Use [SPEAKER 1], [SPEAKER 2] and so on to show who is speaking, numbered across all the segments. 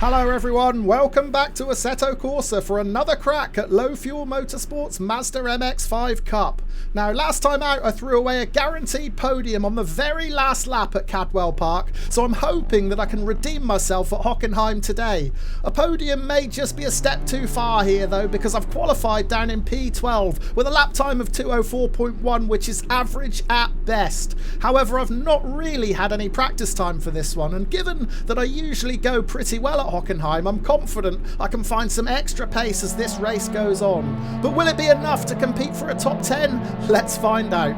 [SPEAKER 1] Hello everyone, welcome back to Assetto Corsa for another crack at Low Fuel Motorsport's Mazda MX-5 Cup. Now last time out I threw away a guaranteed podium on the very last lap at Cadwell Park, so I'm hoping that I can redeem myself at Hockenheim today. A podium may just be a step too far here though, because I've qualified down in P12 with a lap time of 2:04.1, which is average at best. However, I've not really had any practice time for this one, and given that I usually go pretty well at Hockenheim, I'm confident I can find some extra pace as this race goes on. But will it be enough to compete for a top 10? Let's find out.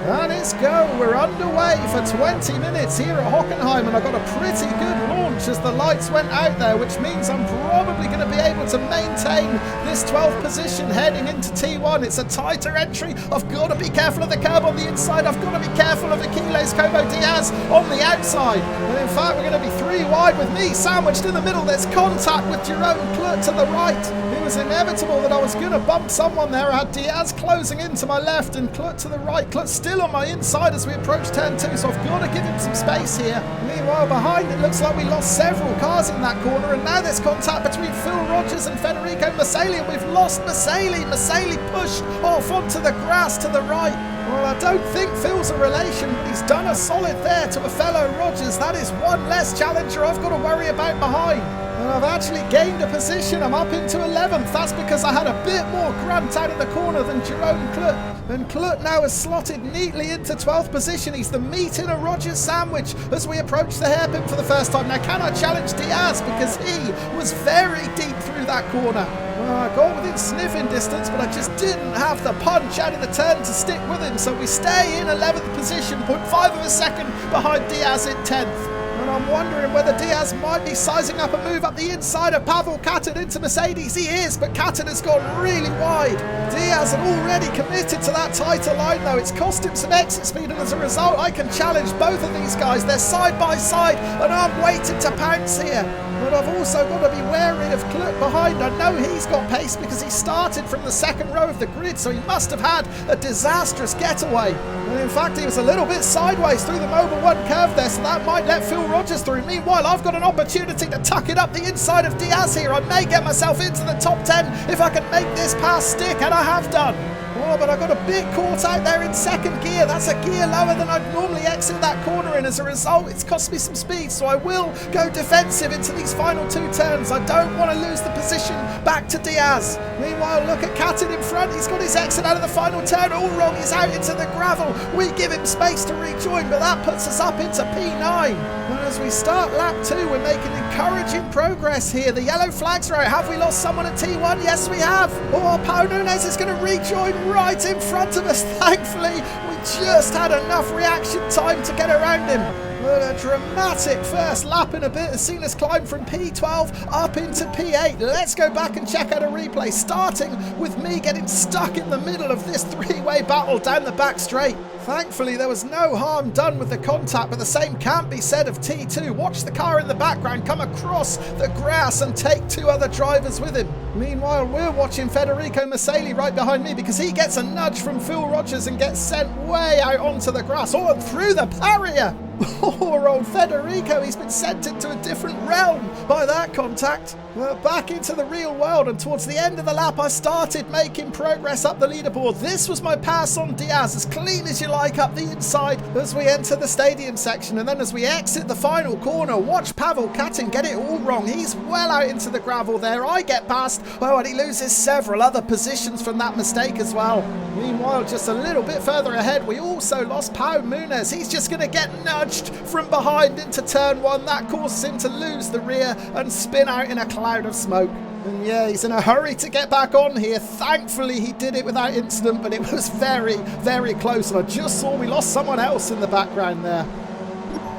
[SPEAKER 1] And it's go. We're underway for 20 minutes here at Hockenheim, and I got a pretty good launch as the lights went out there, which means I'm probably going to be able to maintain this 12th position heading into T1. It's a tighter entry. I've got to be careful of the curb on the inside. I've got to be careful of Aquiles Como Diaz on the outside. And in fact, we're going to be 3 wide with me sandwiched in the middle. There's contact with Jerome Clut to the right. It was inevitable that I was going to bump someone there. I had Diaz closing in to my left and Clut to the right. Clut still on my inside as we approach turn 2, so I've got to give him some space here. Meanwhile, behind, it looks like we lost several cars in that corner, and now there's contact between Phil Rogers and Federico Masali, and we've lost Masali. Masali pushed off onto the grass to the right. Well, I don't think Phil's a relation, but he's done a solid there to a fellow Rogers. That is one less challenger I've got to worry about behind. And I've actually gained a position. I'm up into 11th. That's because I had a bit more grunt out of the corner than Jerome Clut. And Clut now is slotted neatly into 12th position. He's the meat in a Rogers sandwich as we approach the hairpin for the first time. Now, can I challenge Diaz? Because he was very deep through that corner. Well, I got within sniffing distance, but I just didn't have the punch out of the turn to stick with him. So we stay in 11th position, 0.5 of a second behind Diaz in 10th. And I'm wondering whether Diaz might be sizing up a move up the inside of Pavel Katin into Mercedes. He is, but Katin has gone really wide. Diaz had already committed to that tighter line though. It's cost him some exit speed, and as a result I can challenge both of these guys. They're side by side and I'm waiting to pounce here. But I've also got to be wary of Clut behind. I know he's got pace because he started from the second row of the grid, so he must have had a disastrous getaway. And in fact, he was a little bit sideways through the Mobil 1 curve there, so that might let Phil Rogers through. Meanwhile, I've got an opportunity to tuck it up the inside of Diaz here. I may get myself into the top 10 if I can make this pass stick, and I have done. Oh, but I got a bit caught out there in second gear. That's a gear lower than I'd normally exit that corner in. As a result, it's cost me some speed, so I will go defensive into these final 2 turns. I don't want to lose the position back to Diaz. Meanwhile, look at Katin in front. He's got his exit out of the final turn. All wrong, he's out into the gravel. We give him space to rejoin, but that puts us up into P9. And as we start lap 2, we're making encouraging progress here. The yellow flags are out. Have we lost someone at T1? Yes, we have. Oh, Pau Nunes is going to rejoin right in front of us. Thankfully, we just had enough reaction time to get around him. But a dramatic first lap in a bit has seen us climb from P12 up into P8. Let's go back and check out a replay, starting with me getting stuck in the middle of this 3-way battle down the back straight. Thankfully, there was no harm done with the contact, but the same can't be said of T2. Watch the car in the background come across the grass and take 2 other drivers with him. Meanwhile, we're watching Federico Masali right behind me because he gets a nudge from Phil Rogers and gets sent way out onto the grass, or through the barrier. Poor old Federico, he's been sent into a different realm by that contact. We're back into the real world, and towards the end of the lap I started making progress up the leaderboard. This was my pass on Diaz, as clean as you like up the inside as we enter the stadium section, and then as we exit the final corner, watch Pavel Katin get it all wrong. He's well out into the gravel there. I get past, oh, and he loses several other positions from that mistake as well. Meanwhile, just a little bit further ahead, we also lost Pau Nunes. He's just going to get nudged from behind into turn 1. That causes him to lose the rear and spin out in a cloud of smoke. And yeah, he's in a hurry to get back on here. Thankfully, he did it without incident, but it was very, very close. And I just saw we lost someone else in the background there.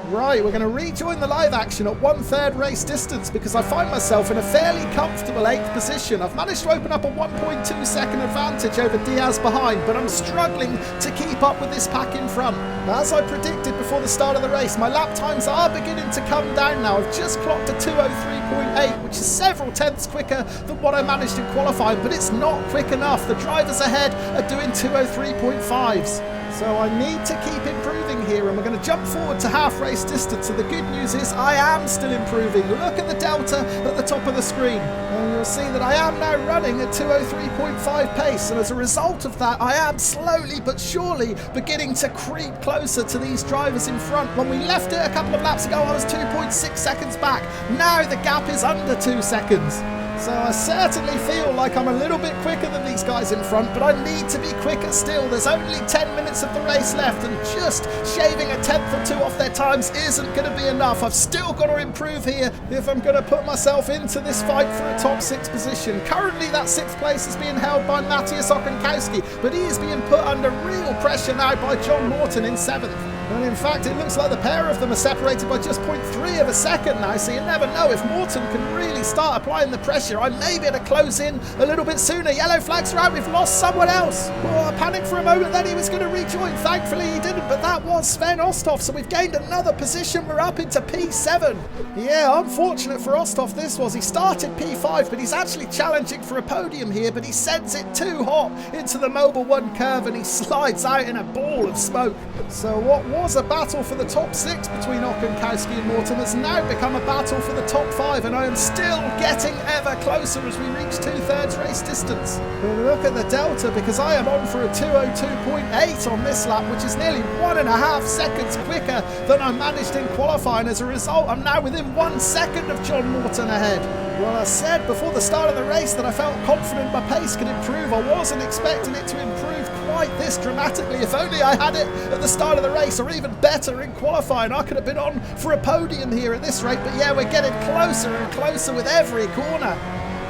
[SPEAKER 1] Right, we're going to rejoin the live action at 1/3 race distance because I find myself in a fairly comfortable 8th position. I've managed to open up a 1.2 second advantage over Diaz behind, but I'm struggling to keep up with this pack in front. As I predicted before the start of the race, my lap times are beginning to come down now. I've just clocked a 2:03.8, which is several tenths quicker than what I managed in qualifying, but it's not quick enough. The drivers ahead are doing 2:03.5s. So I need to keep improving here, and we're going to jump forward to half race distance. And the good news is I am still improving. Look at the delta at the top of the screen, and you'll see that I am now running at 2:03.5 pace, and as a result of that I am slowly but surely beginning to creep closer to these drivers in front. When we left it a couple of laps ago I was 2.6 seconds back. Now the gap is under 2 seconds. So I certainly feel like I'm a little bit quicker than these guys in front, but I need to be quicker still. There's only 10 minutes of the race left, and just shaving a tenth or two off their times isn't going to be enough. I've still got to improve here if I'm going to put myself into this fight for a top 6 position. Currently that 6th place is being held by Matthias Hockenheim, but he is being put under real pressure now by John Morton in 7th. And in fact, it looks like the pair of them are separated by just 0.3 of a second now, so you never know. If Morton can really start applying the pressure, I may be able to close in a little bit sooner. Yellow flags are out, we've lost someone else. Oh, I panicked for a moment then he was going to rejoin. Thankfully he didn't, but that was Sven Osthoff, so we've gained another position. We're up into P7. Yeah, unfortunate for Osthoff this was. He started P5, but he's actually challenging for a podium here, but he sends it too hot into the Mobile 1 curve and he slides out in a ball of smoke. So what was a battle for the top 6 between Hockenheim and Morton has now become a battle for the top 5, and I am still getting ever closer as we reach 2/3 race distance. But look at the delta, because I am on for a 2:02.8 on this lap, which is nearly 1.5 seconds quicker than I managed in qualifying. As a result, I'm now within 1 second of John Morton ahead. Well, I said before the start of the race that I felt confident my pace could improve. I wasn't expecting it to improve quite this dramatically. If only I had it at the start of the race, or even better in qualifying, I could have been on for a podium here at this rate. But yeah, we're getting closer and closer with every corner.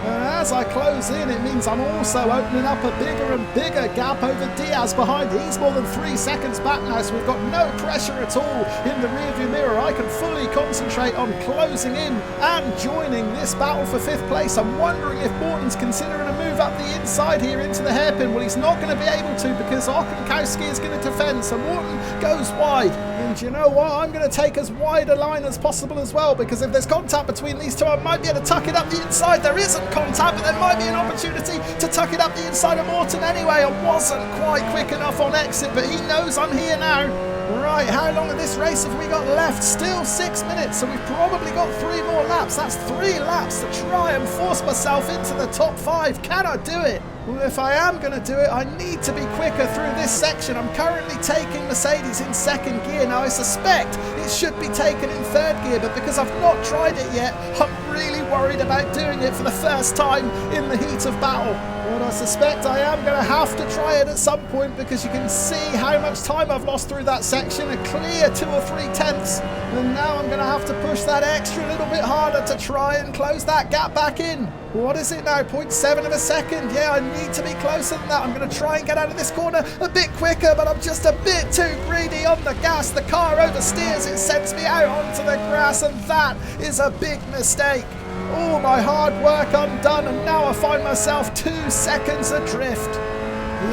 [SPEAKER 1] As I close in, it means I'm also opening up a bigger and bigger gap over Diaz behind. He's more than 3 seconds back now, so we've got no pressure at all in the rearview mirror. I can fully concentrate on closing in and joining this battle for 5th place. I'm wondering if Morton's considering a move up the inside here into the hairpin. Well, he's not going to be able to, because Hockenheim is going to defend, so Morton goes wide. And you know what? I'm going to take as wide a line as possible as well, because if there's contact between these two, I might be able to tuck it up the inside. There isn't contact, but there might be an opportunity to tuck it up the inside of Morton anyway. I wasn't quite quick enough on exit, but he knows I'm here now. Right, how long of this race have we got left? Still 6 minutes, so we've probably got 3 more laps. That's 3 laps to try and force myself into the top 5. Can I do it? Well, if I am going to do it, I need to be quicker through this section. I'm currently taking Mercedes in 2nd gear. Now, I suspect it should be taken in 3rd gear, but because I've not tried it yet, I'm really worried about doing it for the first time in the heat of battle. But I suspect I am going to have to try it at some point, because you can see how much time I've lost through that section. A clear 2 or 3 tenths. And now I'm going to have to push that extra little bit harder to try and close that gap back in. What is it now? 0.7 of a second. Yeah, I need to be closer than that. I'm going to try and get out of this corner a bit quicker, but I'm just a bit too greedy on the gas. The car oversteers. It sends me out onto the grass, and that is a big mistake. All my hard work undone, and now I find myself 2 seconds adrift.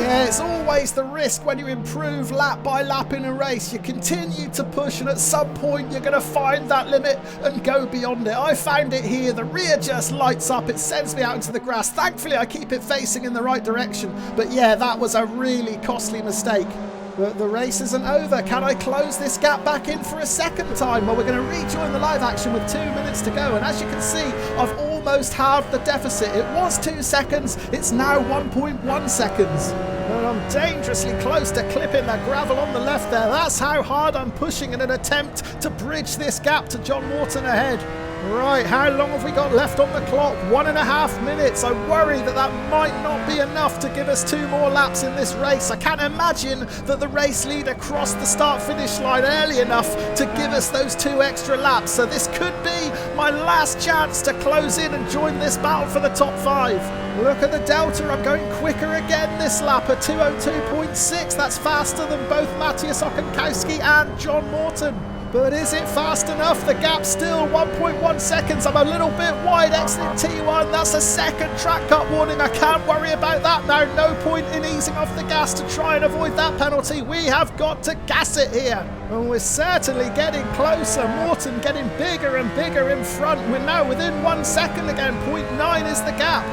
[SPEAKER 1] Yeah, it's always the risk when you improve lap by lap in a race. You continue to push, and at some point you're going to find that limit and go beyond it. I found it here. The rear just lights up. It sends me out into the grass. Thankfully, I keep it facing in the right direction. But yeah, that was a really costly mistake. But the race isn't over. Can I close this gap back in for a 2nd time? Well, we're going to rejoin the live action with 2 minutes to go. And as you can see, I've almost halved the deficit. It was 2 seconds. It's now 1.1 seconds. And I'm dangerously close to clipping the gravel on the left there. That's how hard I'm pushing in an attempt to bridge this gap to John Morton ahead. Right, how long have we got left on the clock? 1.5 minutes. I worry that that might not be enough to give us 2 more laps in this race. I can't imagine that the race leader crossed the start-finish line early enough to give us those 2 extra laps. So this could be my last chance to close in and join this battle for the top 5. Look at the delta. I'm going quicker again this lap at 2:02.6. That's faster than both Matthias Hockenheim and John Morton. But is it fast enough? The gap's still 1.1 seconds. I'm a little bit wide exiting T1. That's a 2nd track cut warning. I can't worry about that now. No point in easing off the gas to try and avoid that penalty. We have got to gas it here. And we're certainly getting closer. Morton getting bigger and bigger in front. We're now within 1 second again. 0.9 is the gap.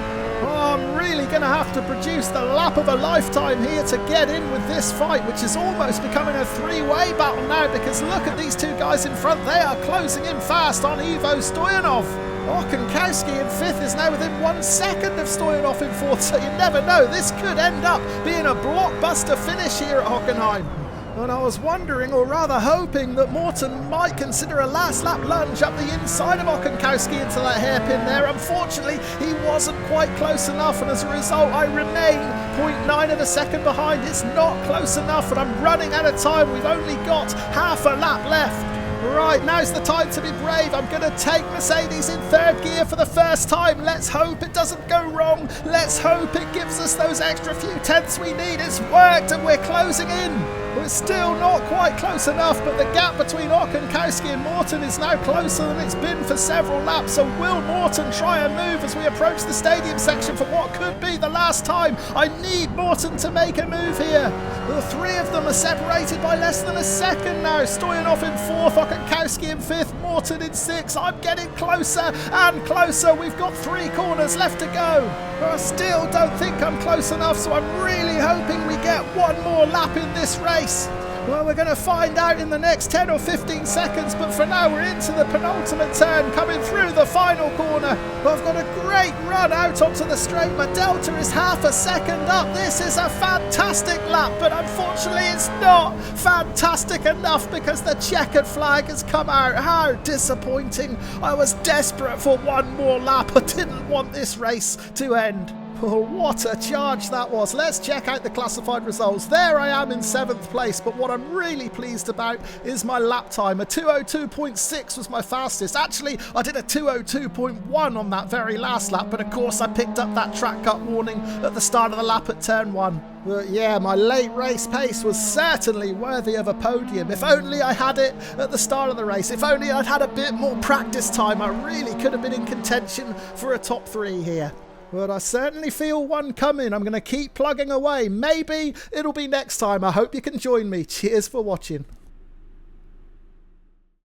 [SPEAKER 1] Oh, I'm really going to have to produce the lap of a lifetime here to get in with this fight, which is almost becoming a three-way battle now, because look at these two guys in front. They are closing in fast on Ivo Stoyanov. Hockenheim in fifth is now within 1 second of Stoyanov in fourth, so you never know. This could end up being a blockbuster finish here at Hockenheim. And I was wondering, or rather hoping, that Morton might consider a last lap lunge up the inside of Hockenheim into that hairpin there. Unfortunately, he wasn't quite close enough, and as a result, I remain 0.9 of a second behind. It's not close enough, and I'm running out of time. We've only got half a lap left. Right, now's the time to be brave. I'm going to take Mercedes in third gear for the first time. Let's hope it doesn't go wrong. Let's hope it gives us those extra few tenths we need. It's worked and we're closing in. We're still not quite close enough, but the gap between Hockenheim and Morton is now closer than it's been for several laps. So will Morton try and move as we approach the stadium section for what could be the last time? I need Morton to make a move here. The three of them are separated by less than a second now. Stoyanov in fourth, Hockenheim in fifth, Morton in sixth. I'm getting closer and closer. We've got 3 corners left to go. But I still don't think I'm close enough, so I'm really hoping we get one more lap in this race. Well, we're going to find out in the next 10 or 15 seconds, but for now we're into the penultimate turn, coming through the final corner. I've got a great run out onto the straight. My delta is half a second up. This is a fantastic lap, but unfortunately it's not fantastic enough because the checkered flag has come out. How disappointing. I was desperate for one more lap. I didn't want this race to end. Oh, what a charge that was. Let's check out the classified results. There I am in 7th place, but what I'm really pleased about is my lap time. A 2:02.6 was my fastest. Actually, I did a 2:02.1 on that very last lap, but of course I picked up that track cut warning at the start of the lap at turn 1. But yeah, my late race pace was certainly worthy of a podium. If only I had it at the start of the race. If only I'd had a bit more practice time, I really could have been in contention for a top 3 here. But I certainly feel one coming. I'm going to keep plugging away. Maybe it'll be next time. I hope you can join me. Cheers for watching.